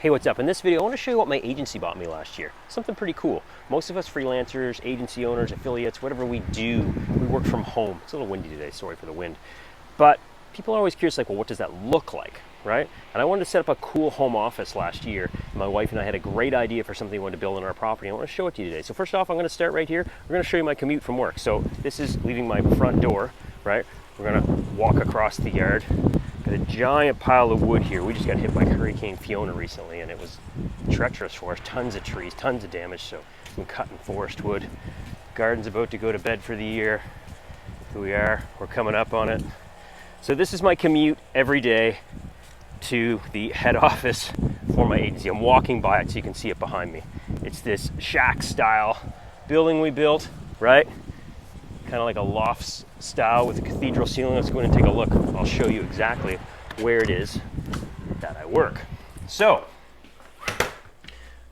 Hey, what's up? In this video, I want to show you what my agency bought me last year. Something pretty cool. Most of us freelancers, agency owners, affiliates, whatever we do, we work from home. It's a little windy today, sorry for the wind. But people are always curious, like, well, what does that look like, right? And I wanted to set up a cool home office last year. My wife and I had a great idea for something we wanted to build on our property. I want to show it to you today. So first off, I'm going to start right here. We're going to show you my commute from work. So this is leaving my front door, right? We're going to walk across the yard. Got a giant pile of wood here. We just got hit by Hurricane Fiona recently, and it was treacherous for us. Tons of trees, tons of damage, so I'm cutting forest wood. Garden's about to go to bed for the year. Here we are. We're coming up on it. So this is my commute every day to the head office for my agency. I'm walking by it so you can see it behind me. It's this shack-style building we built, right? Kind of like a loft style with a cathedral ceiling. Let's go in and take a look. I'll show you exactly where it is that I work. So,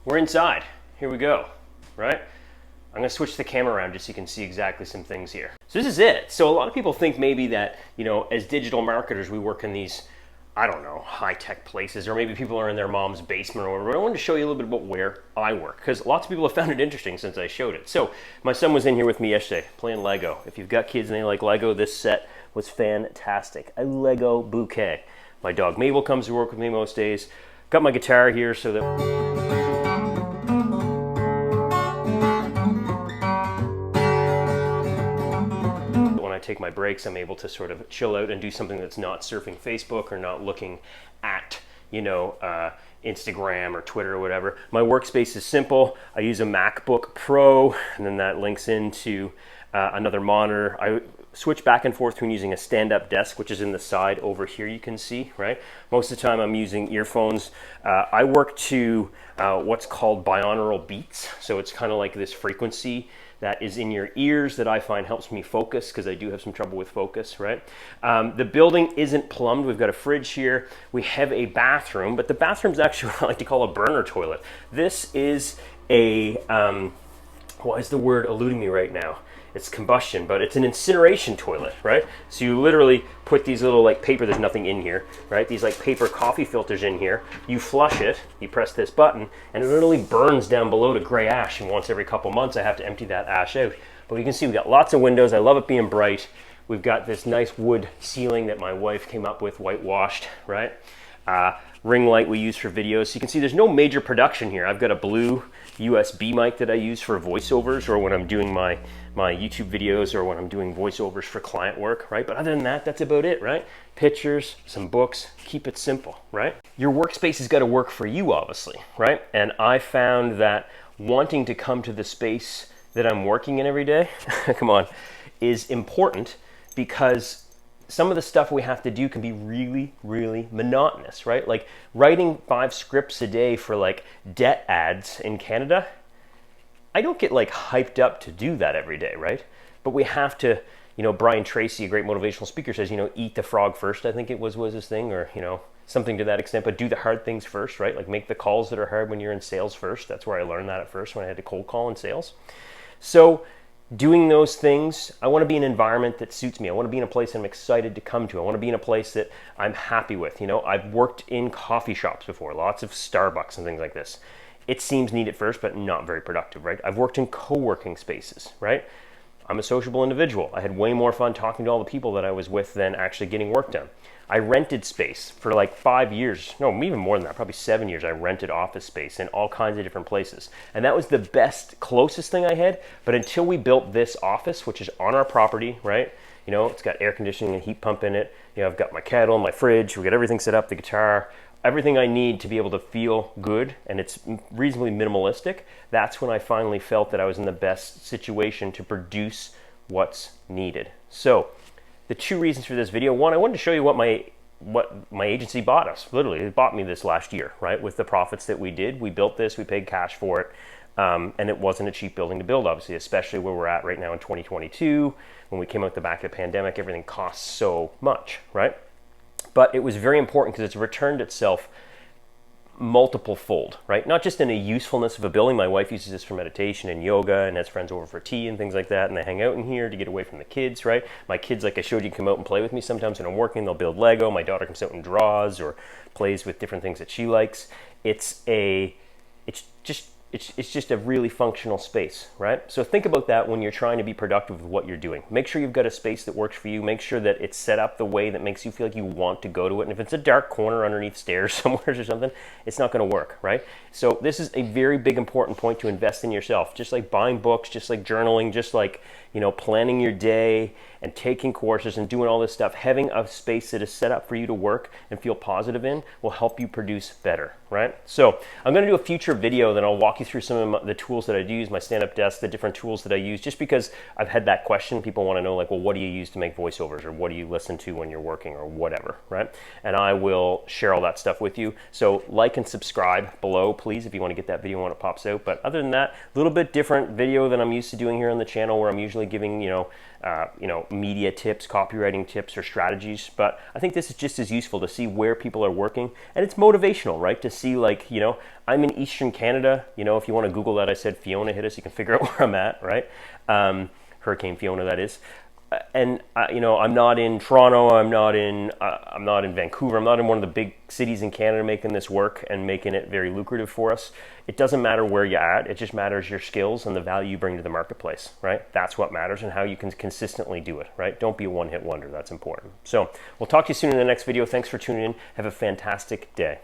we're inside. Here we go, right? I'm gonna switch the camera around just so you can see exactly some things here. So this is it. So a lot of people think maybe that, you know, as digital marketers, we work in these, I don't know, high-tech places, or maybe people are in their mom's basement or whatever. But I wanted to show you a little bit about where I work, because lots of people have found it interesting since I showed it. So my son was in here with me yesterday playing Lego. If you've got kids and they like Lego, this set was fantastic. A Lego bouquet. My dog Mabel comes to work with me most days. Got my guitar here so that take my breaks, I'm able to sort of chill out and do something that's not surfing Facebook or not looking at, you know, Instagram or Twitter or whatever. My workspace is simple. I use a MacBook Pro, and then that links into another monitor. I switch back and forth between using a stand-up desk, which is in the side over here, you can see, right? Most of the time I'm using earphones. I work to what's called binaural beats. So it's kind of like this frequency that is in your ears that I find helps me focus, because I do have some trouble with focus, right? The building isn't plumbed. We've got a fridge here. We have a bathroom, but the bathroom's actually what I like to call a burner toilet. This is a, why is the word eluding me right now? It's combustion, but it's an incineration toilet, right? So you literally put these little like paper, there's nothing in here, right? These like paper coffee filters in here. You flush it, you press this button, and it literally burns down below to gray ash. And once every couple months, I have to empty that ash out. But you can see we've got lots of windows. I love it being bright. We've got this nice wood ceiling that my wife came up with, whitewashed, right? Ring light we use for videos. So you can see there's no major production here. I've got a blue USB mic that I use for voiceovers, or when I'm doing my YouTube videos, or when I'm doing voiceovers for client work, right? But other than that, that's about it, right? Pictures, some books, keep it simple, right? Your workspace has got to work for you, obviously, right? And I found that wanting to come to the space that I'm working in every day, come on, is important, because some of the stuff we have to do can be really, really monotonous, right? Like writing 5 scripts a day for like debt ads in Canada, I don't get like hyped up to do that every day, right? But we have to, you know, Brian Tracy, a great motivational speaker, says, you know, eat the frog first, I think it was his thing, or, you know, something to that extent, but do the hard things first, right? Like make the calls that are hard when you're in sales first. That's where I learned that at first, when I had to cold call in sales. So doing those things, I want to be in an environment that suits me. I want to be in a place I'm excited to come to. I want to be in a place that I'm happy with. You know, I've worked in coffee shops before, lots of Starbucks and things like this. It seems neat at first, but not very productive, right? I've worked in co-working spaces, right? I'm a sociable individual. I had way more fun talking to all the people that I was with than actually getting work done. I rented space for like 5 years, no, even more than that, probably 7 years. I rented office space in all kinds of different places. And that was the best, closest thing I had. But until we built this office, which is on our property, right? You know, it's got air conditioning and heat pump in it. You know, I've got my kettle, my fridge, we got everything set up, the guitar, everything I need to be able to feel good, and it's reasonably minimalistic. That's when I finally felt that I was in the best situation to produce what's needed. So the 2 reasons for this video: one, I wanted to show you what my agency bought us. Literally, it bought me this last year, right? With the profits that we did, we built this, we paid cash for it, and it wasn't a cheap building to build, obviously, especially where we're at right now in 2022. When we came out the back of the pandemic, everything costs so much, right? But it was very important because it's returned itself multiple fold, right? Not just in a usefulness of a building. My wife uses this for meditation and yoga, and has friends over for tea and things like that, and they hang out in here to get away from the kids, right? My kids, like I showed you, come out and play with me sometimes when I'm working. They'll build Lego. My daughter comes out and draws or plays with different things that she likes. it's just a really functional space, right? So think about that when you're trying to be productive with what you're doing. Make sure you've got a space that works for you. Make sure that it's set up the way that makes you feel like you want to go to it. And if it's a dark corner underneath stairs somewhere or something, it's not going to work, right? So this is a very big important point to invest in yourself. Just like buying books, just like journaling, just like, you know, planning your day and taking courses and doing all this stuff, having a space that is set up for you to work and feel positive in will help you produce better, right? So I'm going to do a future video, then I'll walk you through some of the tools that I do use, my stand-up desk, the different tools that I use, just because I've had that question. People want to know, like, well, what do you use to make voiceovers, or what do you listen to when you're working, or whatever, right? And I will share all that stuff with you. So like and subscribe below, please, if you want to get that video when it pops out. But other than that, a little bit different video than I'm used to doing here on the channel, where I'm usually giving, media tips, copywriting tips, or strategies. But I think this is just as useful to see where people are working, and it's motivational, right? To see, like, I'm in Eastern Canada. If you want to Google that, I said Fiona hit us. You can figure out where I'm at, right? Hurricane Fiona, that is. And I'm not in Toronto. I'm not in Vancouver. I'm not in one of the big cities in Canada making this work and making it very lucrative for us. It doesn't matter where you're at. It just matters your skills and the value you bring to the marketplace, right? That's what matters, and how you can consistently do it, right? Don't be a one-hit wonder. That's important. So we'll talk to you soon in the next video. Thanks for tuning in. Have a fantastic day.